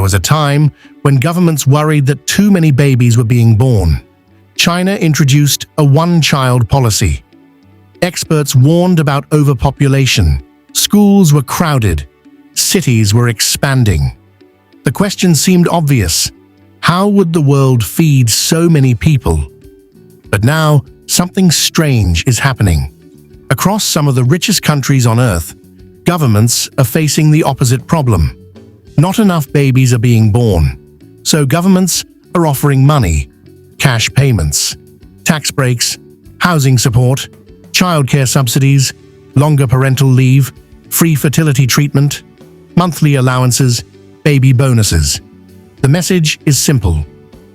was a time when governments worried that too many babies were being born. China introduced a one-child policy. Experts warned about overpopulation. Schools were crowded. Cities were expanding. The question seemed obvious. How would the world feed so many people? But now, something strange is happening. Across some of the richest countries on Earth, governments are facing the opposite problem. Not enough babies are being born, so governments are offering money, cash payments, tax breaks, housing support, childcare subsidies, longer parental leave, free fertility treatment, monthly allowances, baby bonuses. The message is simple: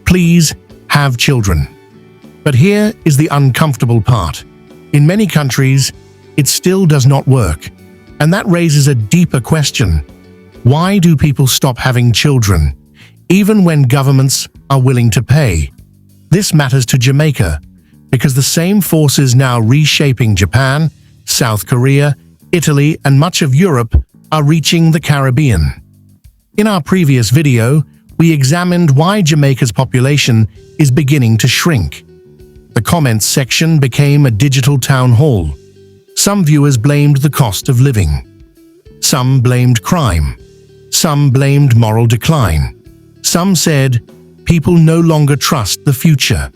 please have children. But here is the uncomfortable part. In many countries, it still does not work. And that raises a deeper question. Why do people stop having children, even when governments are willing to pay? This matters to Jamaica, because the same forces now reshaping Japan, South Korea, Italy, and much of Europe are reaching the Caribbean. In our previous video, we examined why Jamaica's population is beginning to shrink. The comments section became a digital town hall. Some viewers blamed the cost of living. Some blamed crime. Some blamed moral decline. Some said people no longer trust the future.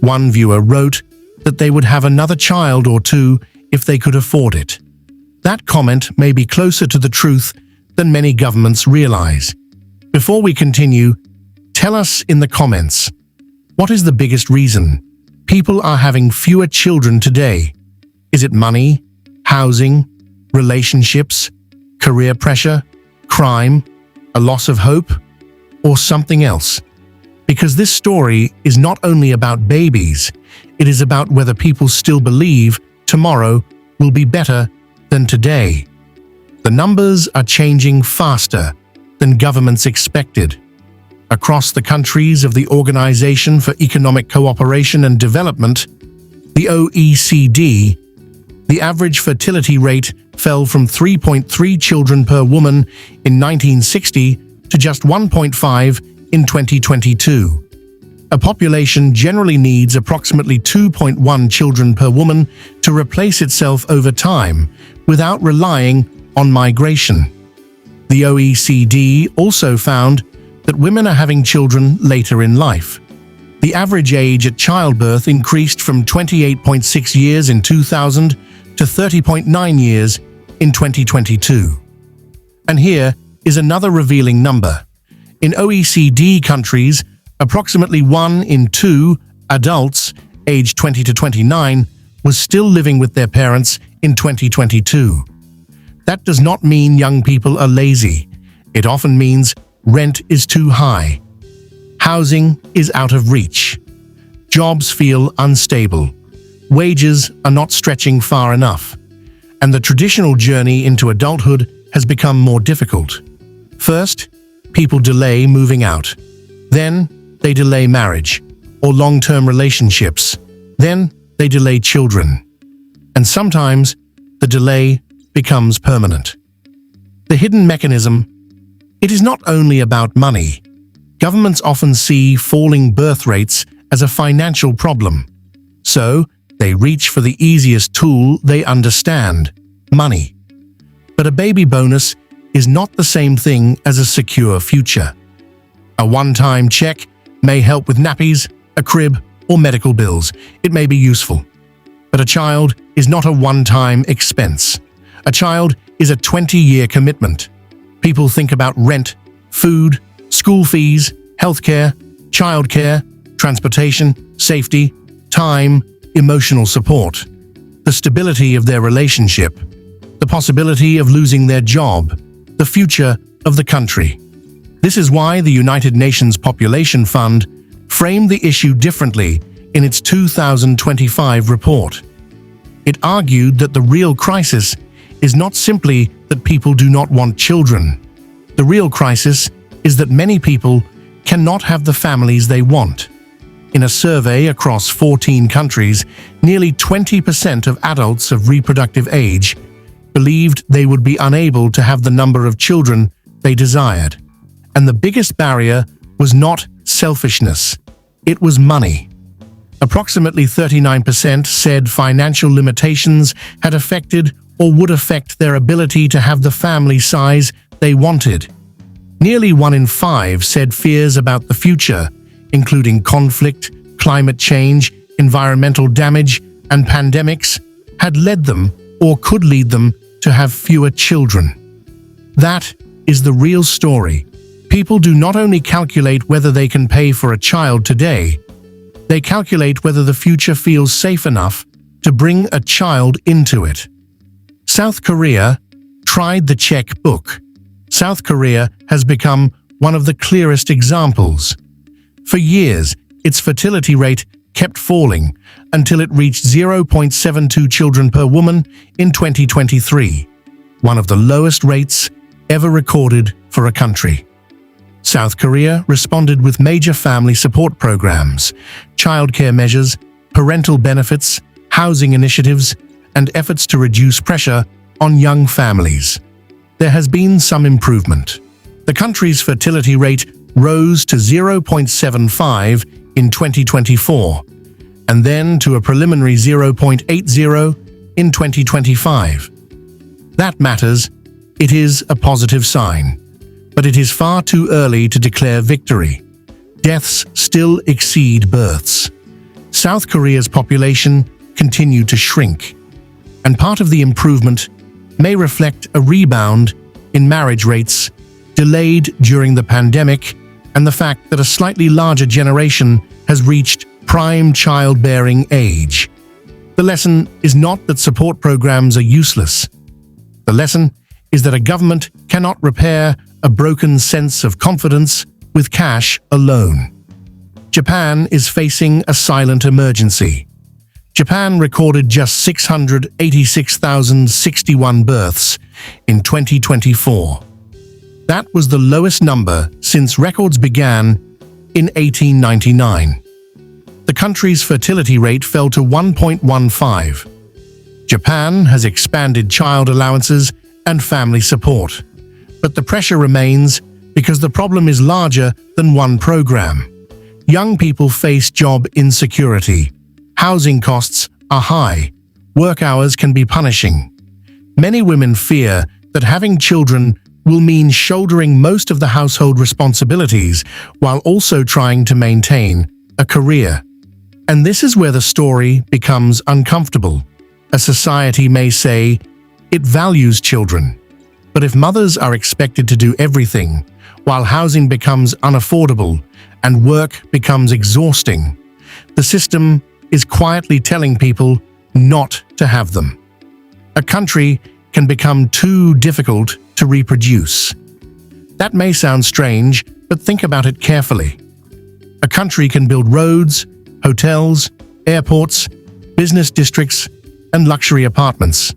One viewer wrote that they would have another child or two if they could afford it. That comment may be closer to the truth than many governments realize. Before we continue, tell us in the comments, what is the biggest reason people are having fewer children today? Is it money, housing, relationships, career pressure, crime, a loss of hope, or something else? Because this story is not only about babies, it is about whether people still believe tomorrow will be better than today. The numbers are changing faster than governments expected. Across the countries of the Organization for Economic Cooperation and Development, the OECD, the average fertility rate fell from 3.3 children per woman in 1960 to just 1.5 in 2022. A population generally needs approximately 2.1 children per woman to replace itself over time without relying on migration. The OECD also found that women are having children later in life. The average age at childbirth increased from 28.6 years in 2000 to 30.9 years in 2022. And here is another revealing number. In OECD countries, approximately 1 in 2 adults aged 20 to 29 was still living with their parents in 2022. That does not mean young people are lazy. It often means rent is too high. Housing is out of reach. Jobs feel unstable. Wages are not stretching far enough. And the traditional journey into adulthood has become more difficult. First, people delay moving out. Then, they delay marriage or long-term relationships. Then, they delay children. And sometimes, the delay becomes permanent. The hidden mechanism. It is not only about money. Governments often see falling birth rates as a financial problem. So, they reach for the easiest tool they understand: money. But a baby bonus is not the same thing as a secure future. A one-time check may help with nappies, a crib, or medical bills. It may be useful. But a child is not a one-time expense. A child is a 20-year commitment. People think about rent, food, school fees, healthcare, childcare, transportation, safety, time, emotional support, the stability of their relationship, the possibility of losing their job, the future of the country. This is why the United Nations Population Fund framed the issue differently in its 2025 report. It argued that the real crisis is not simply that people do not want children. The real crisis is that many people cannot have the families they want. In a survey across 14 countries, nearly 20% of adults of reproductive age believed they would be unable to have the number of children they desired. And the biggest barrier was not selfishness, it was money. Approximately 39% said financial limitations had affected or would affect their ability to have the family size they wanted. Nearly 1 in 5 said fears about the future, including conflict, climate change, environmental damage, and pandemics, had led them or could lead them to have fewer children. That is the real story. People do not only calculate whether they can pay for a child today, they calculate whether the future feels safe enough to bring a child into it. South Korea tried the checkbook. South Korea has become one of the clearest examples. For years, its fertility rate kept falling until it reached 0.72 children per woman in 2023, one of the lowest rates ever recorded for a country. South Korea responded with major family support programs, childcare measures, parental benefits, housing initiatives, and efforts to reduce pressure on young families. There has been some improvement. The country's fertility rate rose to 0.75 in 2024, and then to a preliminary 0.80 in 2025. That matters. It is a positive sign. But it is far too early to declare victory. Deaths still exceed births. South Korea's population continued to shrink, and part of the improvement may reflect a rebound in marriage rates delayed during the pandemic and the fact that a slightly larger generation has reached prime childbearing age. The lesson is not that support programs are useless. The lesson is that a government cannot repair a broken sense of confidence with cash alone. Japan is facing a silent emergency. Japan recorded just 686,061 births in 2024. That was the lowest number since records began in 1899. The country's fertility rate fell to 1.15. Japan has expanded child allowances and family support. But the pressure remains because the problem is larger than one program. Young people face job insecurity. Housing costs are high. Work hours can be punishing. Many women fear that having children will mean shouldering most of the household responsibilities while also trying to maintain a career. And this is where the story becomes uncomfortable. A society may say it values children. But if mothers are expected to do everything, while housing becomes unaffordable and work becomes exhausting, the system is quietly telling people not to have them. A country can become too difficult to reproduce. That may sound strange, but think about it carefully. A country can build roads, hotels, airports, business districts, and luxury apartments.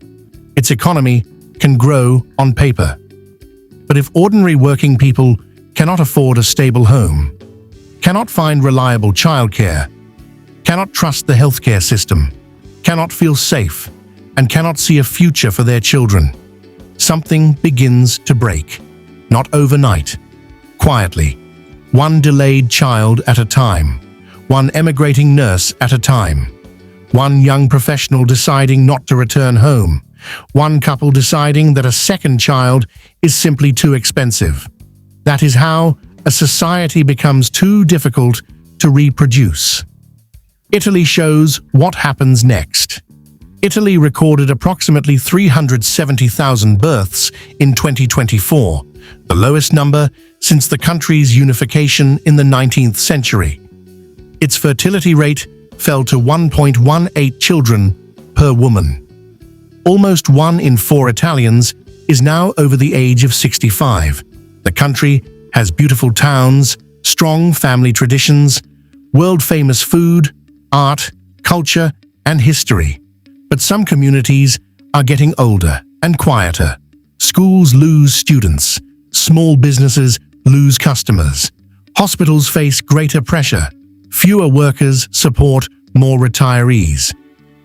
Its economy can grow on paper. But if ordinary working people cannot afford a stable home, cannot find reliable childcare, cannot trust the healthcare system, cannot feel safe, and cannot see a future for their children, something begins to break. Not overnight, quietly, one delayed child at a time, one emigrating nurse at a time, one young professional deciding not to return home, one couple deciding that a second child is simply too expensive. That is how a society becomes too difficult to reproduce. Italy shows what happens next. Italy recorded approximately 370,000 births in 2024, the lowest number since the country's unification in the 19th century. Its fertility rate fell to 1.18 children per woman. Almost 1 in 4 Italians is now over the age of 65. The country has beautiful towns, strong family traditions, world-famous food, art, culture, and history. But some communities are getting older and quieter. Schools lose students. Small businesses lose customers. Hospitals face greater pressure. Fewer workers support more retirees.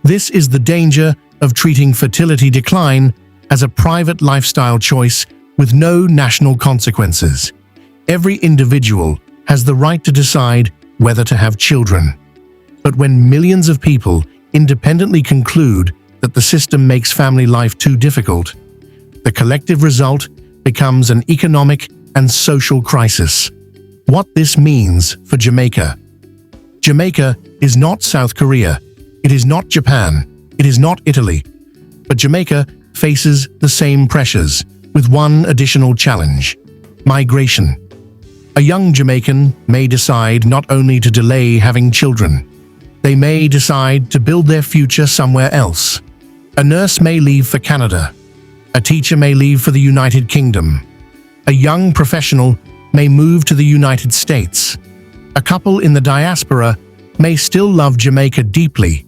This is the danger of treating fertility decline as a private lifestyle choice with no national consequences. Every individual has the right to decide whether to have children. But when millions of people independently conclude that the system makes family life too difficult, the collective result becomes an economic and social crisis. What this means for Jamaica. Jamaica is not South Korea. It is not Japan. It is not Italy. But Jamaica faces the same pressures, with one additional challenge: migration. A young Jamaican may decide not only to delay having children, they may decide to build their future somewhere else. A nurse may leave for Canada. A teacher may leave for the United Kingdom. A young professional may move to the United States. A couple in the diaspora may still love Jamaica deeply,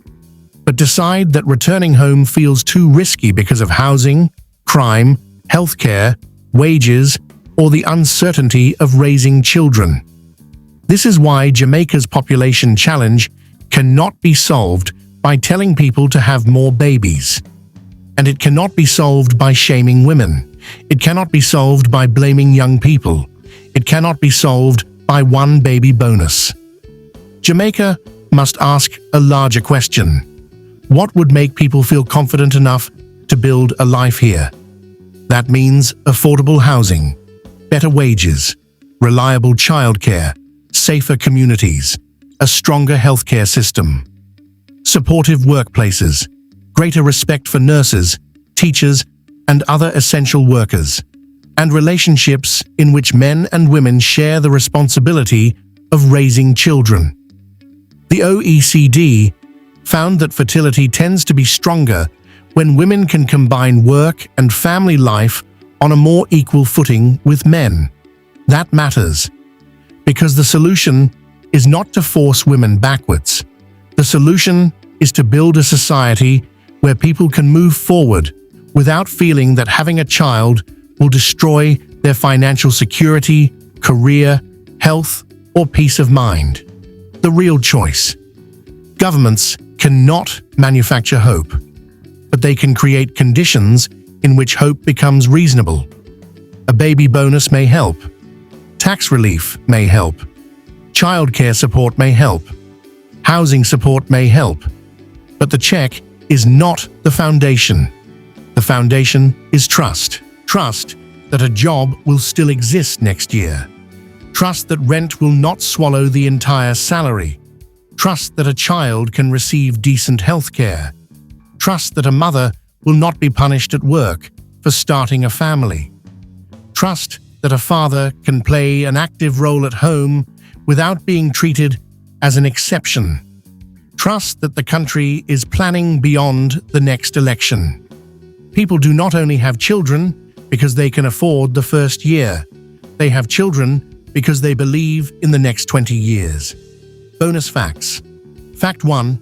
but decide that returning home feels too risky because of housing, crime, healthcare, wages, or the uncertainty of raising children. This is why Jamaica's population challenge cannot be solved by telling people to have more babies. And it cannot be solved by shaming women. It cannot be solved by blaming young people. It cannot be solved by one baby bonus. Jamaica must ask a larger question. What would make people feel confident enough to build a life here? That means affordable housing, better wages, reliable childcare, safer communities, a stronger healthcare system, supportive workplaces, greater respect for nurses, teachers, and other essential workers, and relationships in which men and women share the responsibility of raising children. The OECD found that fertility tends to be stronger when women can combine work and family life on a more equal footing with men. That matters, because the solution is not to force women backwards. The solution is to build a society where people can move forward without feeling that having a child will destroy their financial security, career, health, or peace of mind. The real choice. Governments cannot manufacture hope, but they can create conditions in which hope becomes reasonable. A baby bonus may help. Tax relief may help. Childcare support may help. Housing support may help. But the check is not the foundation. The foundation is trust. Trust that a job will still exist next year. Trust that rent will not swallow the entire salary. Trust that a child can receive decent health care. Trust that a mother will not be punished at work for starting a family. Trust that a father can play an active role at home without being treated as an exception. Trust that the country is planning beyond the next election. People do not only have children because they can afford the first year. They have children because they believe in the next 20 years. Bonus facts. Fact 1.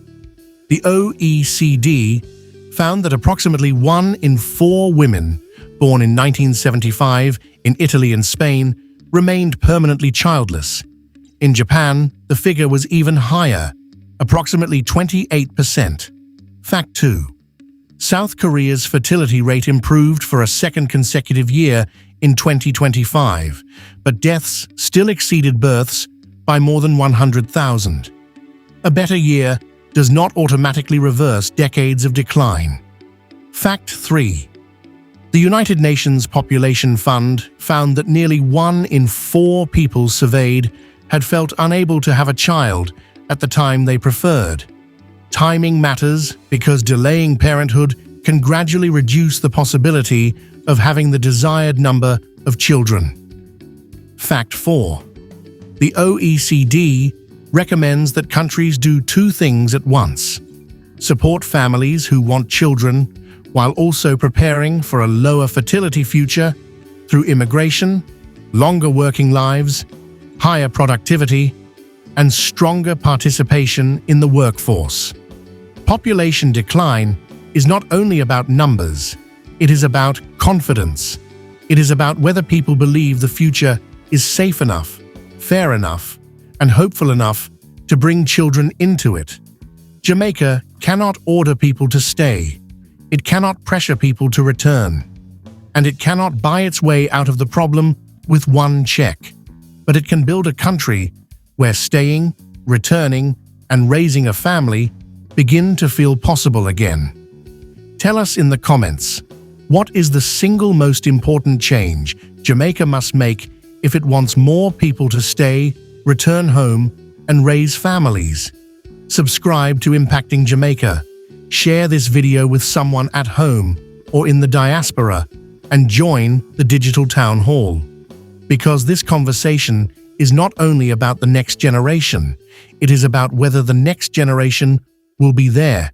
The OECD found that approximately 1 in 4 women born in 1975 in Italy and Spain remained permanently childless. In Japan, the figure was even higher, approximately 28%. Fact 2. South Korea's fertility rate improved for a second consecutive year in 2025, but deaths still exceeded births by more than 100,000. A better year does not automatically reverse decades of decline. Fact 3. The United Nations Population Fund found that nearly 1 in 4 people surveyed had felt unable to have a child at the time they preferred. Timing matters because delaying parenthood can gradually reduce the possibility of having the desired number of children. Fact 4. The OECD recommends that countries do 2 things at once: support families who want children while also preparing for a lower fertility future through immigration, longer working lives, higher productivity, and stronger participation in the workforce. Population decline is not only about numbers, it is about confidence. It is about whether people believe the future is safe enough, fair enough, and hopeful enough to bring children into it. Jamaica cannot order people to stay. It cannot pressure people to return. And it cannot buy its way out of the problem with one check. but it can build a country where staying, returning, and raising a family begin to feel possible again. Tell us in the comments, what is the single most important change Jamaica must make if it wants more people to stay, return home, and raise families? Subscribe to Impacting Jamaica, share this video with someone at home or in the diaspora, and join the digital town hall. Because this conversation is not only about the next generation, it is about whether the next generation will be there